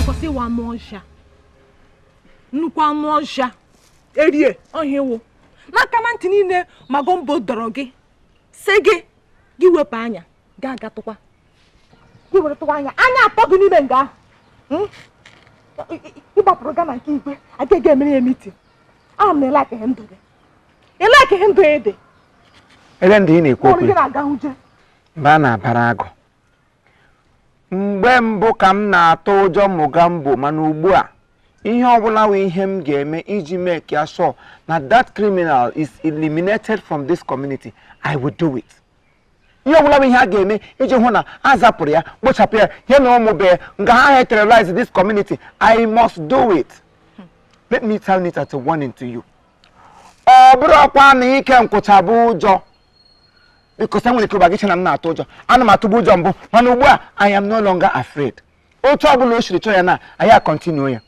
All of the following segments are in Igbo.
because you want more sha. Nukwa more sha. Erie, ohewo. Na kamanti niile magombo dorogi. Sege, giwe pa anya. Ga tukwa. Giwe tukwa anya. Anya atọ gị n'ime nga. Iba program nke igwe. Agege emere meeting. I'm not like him today. You like him today. Ele ndị na-ekwu okwu. Bana barago. Mgbe mbụ ka m na-atụ ụjọ Mugambo mana ugbu a ihe ọbụla wụ ihe m ga-eme iji mee ka sure na that criminal is eliminated from this community, I will do it. Ihe ọbụla wụ ihe a ga-eme iji hụ na a zapụrụ ya, kpochapụ ya, ya na ụmụ be nga ha terrorize this community, I must do it. Let me tell it as a warning to you. Ọ bụrụ ọkwa na ike nkwụcha bụ ụjọ. Because I'm going to go back and I'm not told you. I'm not to do jumbo. I am no longer afraid. Oh, trouble, should try now. I continue.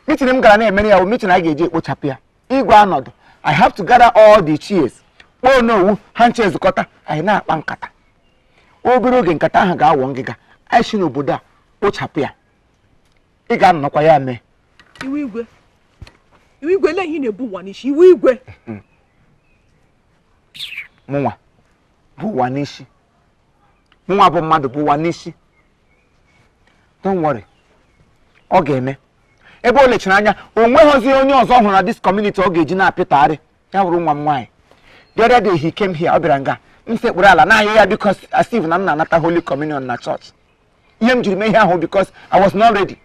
Meeting him, Granny, many I will meet and I get what appear. I have to gather all the cheers. Oh no, Hanches Kota, I now one kata. Oh, Burugan Katahaga, one giga. I should know Buddha, what appear. Igan no quaya me. You will let him a boo one is you will go. Mwa. Buwanishi. Mwa bo madu buwanishi. Don't worry. Oge me. Ebe ole chinanya onwe hozi onye ọzọ hụrụ na this community oge ji na apịtari. Ya wuru nwa nwanyị. The other day he came here obiranga. Msekpuru ala na ya because as if na m na-anata Holy Communion na church. Ihe m jiri mee ihe ahụ because I was not ready.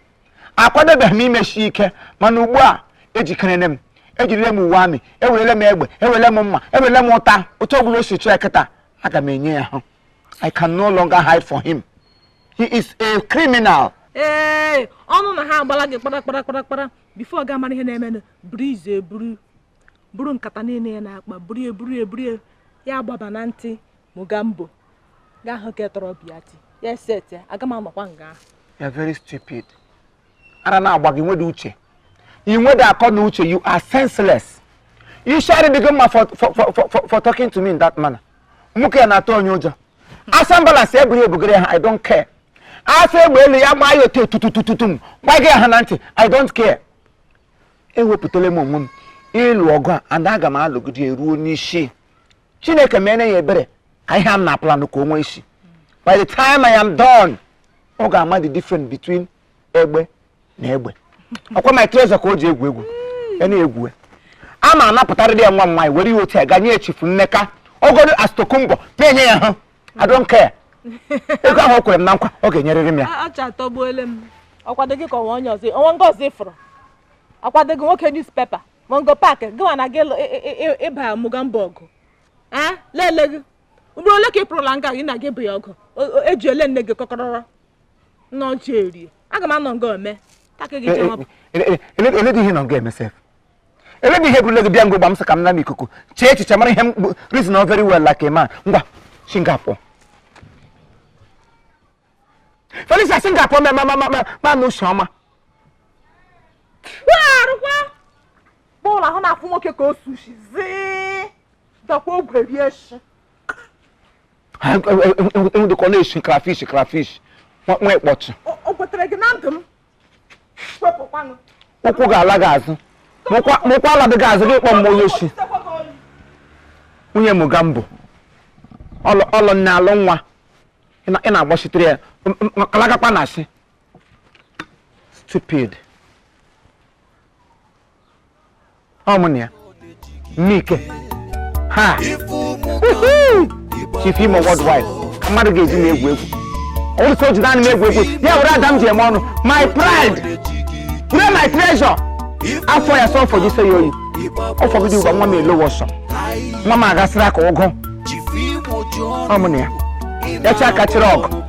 Akwadebe m imeshi ike mana ugbu a ejikere m. Ejirire m uwe amị, ewelele m egbe, ewelele m mma, ewelele m ụta. Otu ọbụla o si chọọ eketa. I can no longer hide for him. He is a criminal. Hey, onu na ha agbala gị kpara before ga mara ihe na-eme breeze buru nkata niile na akpa buru ya gbaba na ntị Mugambo ga hụ ke tọrọ biati yes set aga m amakwa nga. You are very stupid. Ara na agba gị nwede uche. You nwede akọ na uche, you are senseless. You should be good for talking to me in that manner. Muke na to onyoja. Asambala se ebure ebugere ha, I don't care. Ase egbele ya ma yo te tutututum. Gbage ha na ntị, I don't care. Ewepụtele m onwe m ilu ọgụ and aga m alụgide eruo n'isi. Chineke mene ya ebere ka ihe am na plan ko onwe isi. By the time I am done, ọ ga-ama the difference between egbe na egbe. Ọkwa my treasure ka o ji egwu. Ene egwu. Ama anapụtarịrị ya nwa mmanyị were otu a ganye echifu nneka. Ogodo astokumbo penye ya ha. I don't care. Ego ahụ kwere m na nkwa ọ ga-enyerịrị m ya. Acha tọgbuole m. Ọkwado gị ka onye ọzọ. Onwe ngozi fụrụ. Ọkwado gị nwoke newspaper. Mongo Park gị na gị ịba Mugambo ọgụ. Lele gị. Ugbo ole ka ị pụrụla nga gị na gị bụ ya ọgụ. Eji ele nne gị kọkọrọ. N'ọjị eri. Aga m anọ nga ome. Taka gị jewapụ. Ele dị ihe nọ nga emesef. Ele dị ihe bụ lego bịa ngwa m sị ka m na n'ikuku. Chee echiche mara ihe reason very well like a man. Ngwa Singapore. Felisa Singapore ma no shoma. Warukwa. Bola ho na fumo ke ko sushi zi. Da ko gweri eshi. The connection crayfish. What ekpotu. O gotere gi na ndum. Kwepo kwanu. Okwu ga-ala gaazụ. Mokwa ala dị gaazụ gị kpọ mmụọ yoshi. Nwunye Mugambo. Ọlọ nne alụ nwa. Ị na-agbachitere ya. Kalagakpa na asị. Stupid. Ọmụnụ Mike. Ha. Chief Imo worldwide. Mmadụ ga-eji m egwu. Ọ bụrụ na m egwu. Ya were Adam ji eme ọnụ. My pride. Where my treasure? Afọ ya sọ for this yoyi. Ọ fọgide ụgwọ nwa m elo wọsọ. Nwa m agasịrị aka ụgụ. Ọmụnụ ya. Ya cha ka chịrị ọgụ.